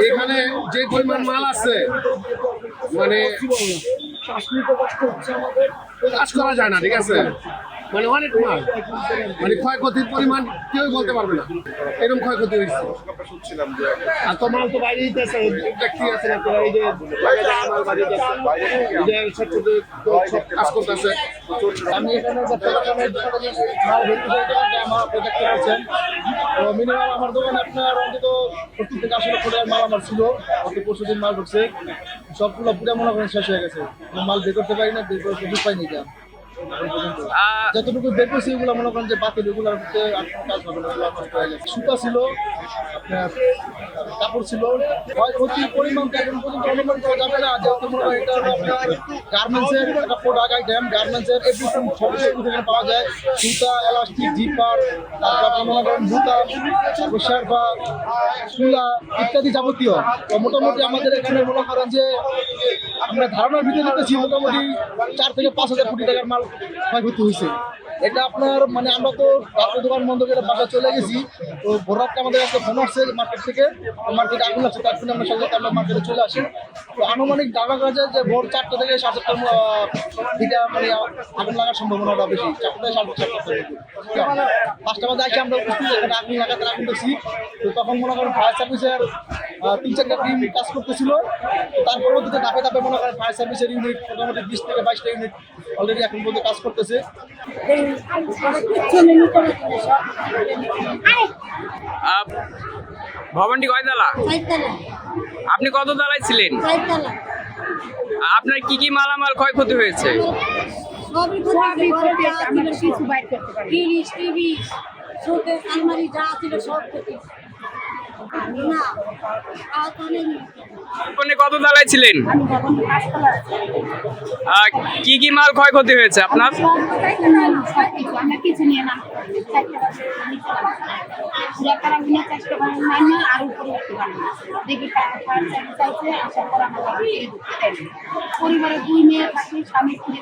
এখানে যে পরিমাণ মাল আছে মানে কাজ করা যায় না, ঠিক আছে? মানে অনেক মাল, মানে ক্ষয়ক্ষতির পরিমাণ কেউ বলতে পারবে না, এরকম ক্ষয়ক্ষতি হয়েছে। আর তো মাল তো বাইরে দিতেছে, দেখতে আছে না এই যে মাল বাইরে দিতেছে, ছোট ছোট সব কাজ করতেছে। আমি এখানে মাল ভেতরে দেখতে পাচ্ছেন, তো মিনিমাম আমার দোকানে আপনার অন্তত 70 থেকে 80 লক্ষ টাকার মাল আমার ছিল। গত পরশুদিন মাল ঢুকছে, সবগুলো পুরো মনে করেন শেষ হয়ে গেছে। মাল বের করতে পারি না, বের করে সুযোগ পাইনি যা এখন পর্যন্ত। যতটুকু বের করছি এগুলো মনে করেন যে বাকি রেগুলার করতে আর কোনো কাজ হবে না, এগুলো নষ্ট হয়ে গেছে। সুতা ছিল, আপনার কাপড় ছিল, ক্ষয়ক্ষতির পরিমাণ তো এখন পর্যন্ত অনুমান করা যাবে না। যেহেতু মনে হয় এটা হলো আপনার গার্মেন্টসের একটা প্রোডাক্ট আইটেম, গার্মেন্টসের এভরিথিং সব কিছু এখানে পাওয়া যায়। সুতা, এলাস্টিক, জিপার, তারপর আপনার মনে করেন জুতা, তারপর শার্পা, তুলা ইত্যাদি যাবতীয়। তো মোটামুটি আমাদের এখানে মনে করেন যে আমরা ধারণার ভিতরে নিতেছি মোটামুটি 4 থেকে 5,000 কোটি টাকার মাল ক্ষয়ক্ষতি হয়েছে। এটা আপনার মানে আমরা তো রাত্রে দোকান বন্ধ করে বাসায় চলে গেছি। তো ভোর রাত্রে আমাদের একটা ফোন আসছে মার্কেট থেকে, মার্কেটে আগুন লাগছে, তার জন্য আমরা সাথে আমরা মার্কেটে চলে আসি। তো আনুমানিক ধারণা করা যায় যে ভোর 4টা থেকে 7টার দিকে মানে আগুন লাগার সম্ভাবনাটা বেশি, 4টা থেকে 7টার দিকে। 5টা বাজে আসি আমরা উপস্থিত, এখানে আগুন লাগাতে আগুন দেখছি। তো তখন মনে করেন ফায়ার সার্ভিসের 3-4টা টিম কাজ করতেছিল। তার পরবর্তীতে ধাপে ধাপে মনে করেন ফায়ার সার্ভিসের ইউনিট মোটামুটি 20 থেকে 22টা ইউনিট অলরেডি এখন পর্যন্ত কাজ করতেছে। ভবনটি কয়তলা? আপনি কত তলায় ছিলেন? আপনার কি কি মালামাল ক্ষয়ক্ষতি হয়েছে? আপনি কত তলায় ছিলেন? কি কি মাল ক্ষয়ক্ষতি হয়েছে আপনার? পরিবারের 2 মেয়ে থাকে, স্বামী স্ত্রী।